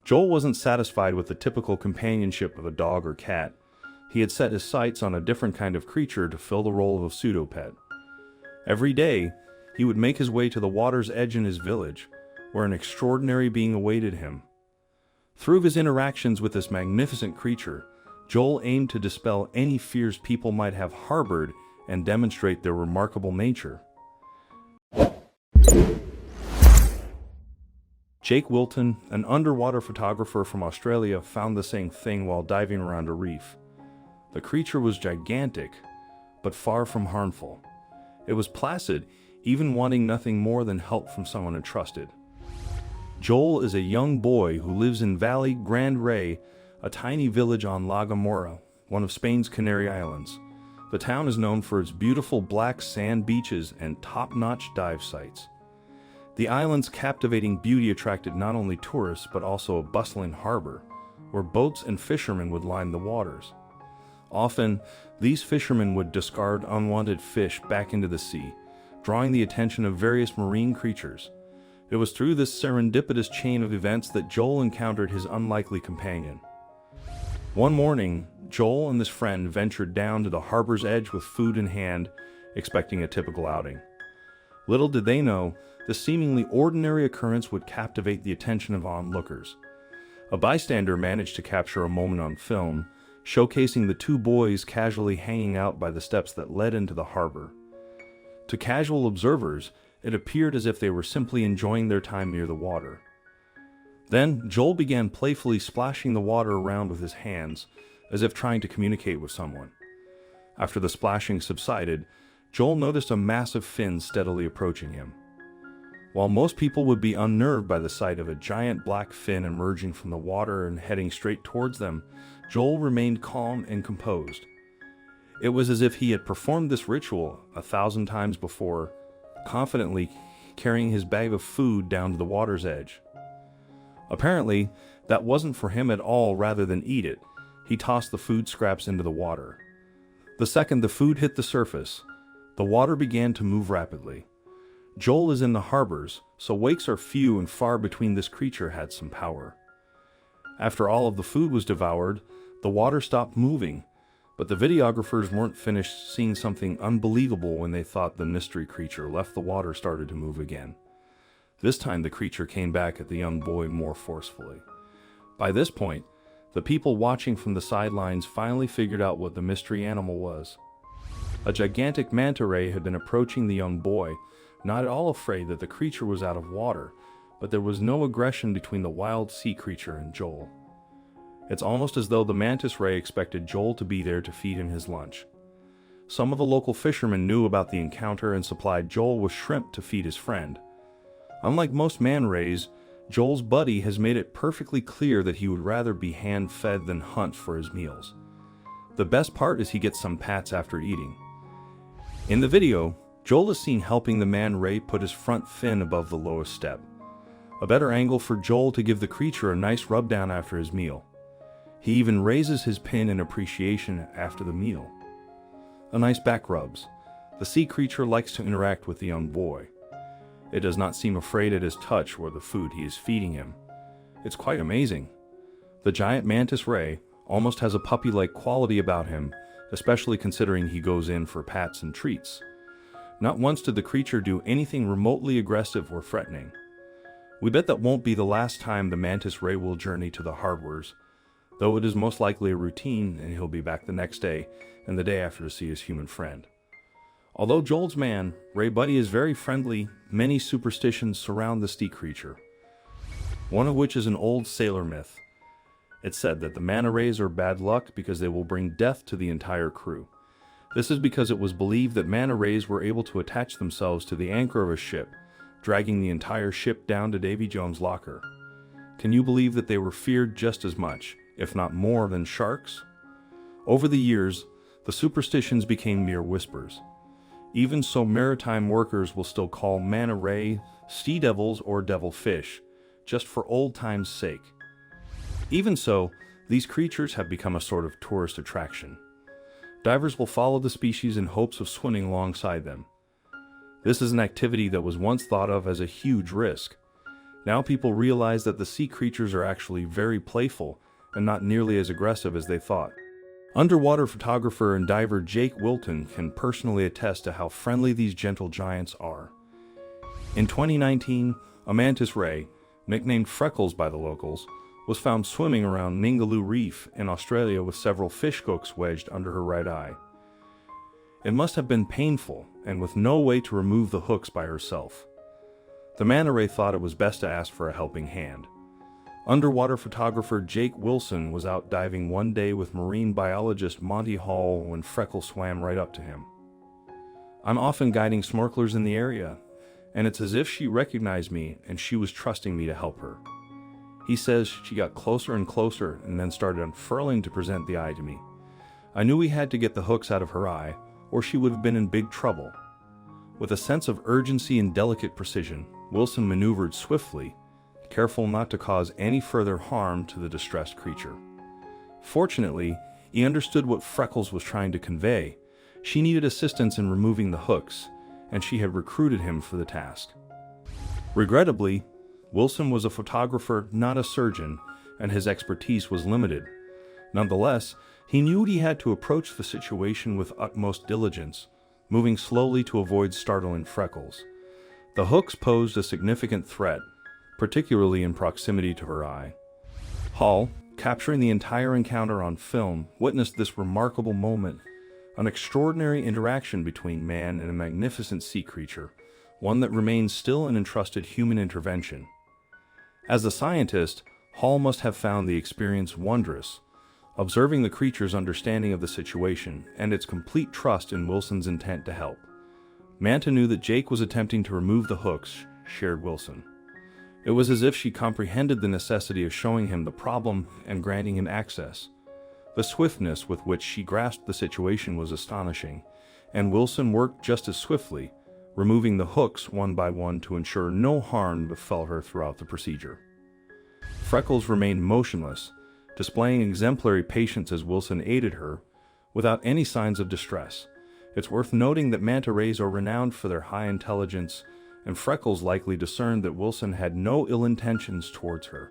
Joel wasn't satisfied with the typical companionship of a dog or cat. He had set his sights on a different kind of creature to fill the role of a pseudo-pet. Every day, he would make his way to the water's edge in his village, where an extraordinary being awaited him. Through his interactions with this magnificent creature, Joel aimed to dispel any fears people might have harbored and demonstrate their remarkable nature. Jake Wilton, an underwater photographer from Australia, found the same thing while diving around a reef. The creature was gigantic, but far from harmful. It was placid, even wanting nothing more than help from someone it trusted. Joel is a young boy who lives in Valley Grand Rey, a tiny village on La Gomorra, one of Spain's Canary Islands. The town is known for its beautiful black sand beaches and top-notch dive sites. The island's captivating beauty attracted not only tourists but also a bustling harbor, where boats and fishermen would line the waters. Often, these fishermen would discard unwanted fish back into the sea, drawing the attention of various marine creatures. It was through this serendipitous chain of events that Joel encountered his unlikely companion. One morning, Joel and his friend ventured down to the harbor's edge with food in hand, expecting a typical outing. Little did they know, this seemingly ordinary occurrence would captivate the attention of onlookers. A bystander managed to capture a moment on film, showcasing the two boys casually hanging out by the steps that led into the harbor. To casual observers, it appeared as if they were simply enjoying their time near the water. Then, Joel began playfully splashing the water around with his hands, as if trying to communicate with someone. After the splashing subsided, Joel noticed a massive fin steadily approaching him. While most people would be unnerved by the sight of a giant black fin emerging from the water and heading straight towards them, Joel remained calm and composed. It was as if he had performed this ritual 1,000 times before, confidently carrying his bag of food down to the water's edge. Apparently, that wasn't for him at all. Rather than eat it, he tossed the food scraps into the water. The second the food hit the surface, the water began to move rapidly. Joel is in the harbors, so wakes are few and far between. This creature had some power. After all of the food was devoured, the water stopped moving, but the videographers weren't finished seeing something unbelievable when they thought the mystery creature left the water started to move again. This time the creature came back at the young boy more forcefully. By this point, the people watching from the sidelines finally figured out what the mystery animal was. A gigantic manta ray had been approaching the young boy, not at all afraid that the creature was out of water, but there was no aggression between the wild sea creature and Joel. It's almost as though the mantis ray expected Joel to be there to feed him his lunch. Some of the local fishermen knew about the encounter and supplied Joel with shrimp to feed his friend. Unlike most man rays, Joel's buddy has made it perfectly clear that he would rather be hand-fed than hunt for his meals. The best part is he gets some pats after eating. In the video, Joel is seen helping the man ray put his front fin above the lowest step. A better angle for Joel to give the creature a nice rub-down after his meal. He even raises his pin in appreciation after the meal. A nice back rubs. The sea creature likes to interact with the young boy. It does not seem afraid at his touch or the food he is feeding him. It's quite amazing. The giant mantis ray almost has a puppy-like quality about him, especially considering he goes in for pats and treats. Not once did the creature do anything remotely aggressive or threatening. We bet that won't be the last time the mantis ray will journey to the harbors, though it is most likely a routine and he'll be back the next day and the day after to see his human friend. Although Joel's man, Ray Buddy, is very friendly, many superstitions surround the sea creature. One of which is an old sailor myth. It's said that the manta rays are bad luck because they will bring death to the entire crew. This is because it was believed that manta rays were able to attach themselves to the anchor of a ship, dragging the entire ship down to Davy Jones' locker. Can you believe that they were feared just as much, if not more, than sharks? Over the years, the superstitions became mere whispers. Even so, maritime workers will still call manta ray sea devils or devilfish, just for old times' sake. Even so, these creatures have become a sort of tourist attraction. Divers will follow the species in hopes of swimming alongside them. This is an activity that was once thought of as a huge risk. Now people realize that the sea creatures are actually very playful and not nearly as aggressive as they thought. Underwater photographer and diver Jake Wilton can personally attest to how friendly these gentle giants are. In 2019, a mantis ray, nicknamed Freckles by the locals, was found swimming around Ningaloo Reef in Australia with several fish hooks wedged under her right eye. It must have been painful, and with no way to remove the hooks by herself. The manta ray thought it was best to ask for a helping hand. Underwater photographer Jake Wilson was out diving one day with marine biologist Monty Hall when Freckles swam right up to him. "I'm often guiding snorkelers in the area, and it's as if she recognized me and she was trusting me to help her." He says she got closer and closer and then started unfurling to present the eye to me. "I knew we had to get the hooks out of her eye, or she would have been in big trouble." With a sense of urgency and delicate precision, Wilson maneuvered swiftly, careful not to cause any further harm to the distressed creature. Fortunately, he understood what Freckles was trying to convey. She needed assistance in removing the hooks, and she had recruited him for the task. Regrettably, Wilson was a photographer, not a surgeon, and his expertise was limited. Nonetheless, he knew he had to approach the situation with utmost diligence, moving slowly to avoid startling Freckles. The hooks posed a significant threat, particularly in proximity to her eye. Hall, capturing the entire encounter on film, witnessed this remarkable moment, an extraordinary interaction between man and a magnificent sea creature, one that remains still and entrusted human intervention. As a scientist, Hall must have found the experience wondrous, observing the creature's understanding of the situation and its complete trust in Wilson's intent to help. Manta knew that Jake was attempting to remove the hooks, shared Wilson. It was as if she comprehended the necessity of showing him the problem and granting him access. The swiftness with which she grasped the situation was astonishing, and Wilson worked just as swiftly, removing the hooks one by one to ensure no harm befell her throughout the procedure. Freckles remained motionless, displaying exemplary patience as Wilson aided her, without any signs of distress. It's worth noting that manta rays are renowned for their high intelligence, and Freckles likely discerned that Wilson had no ill intentions towards her.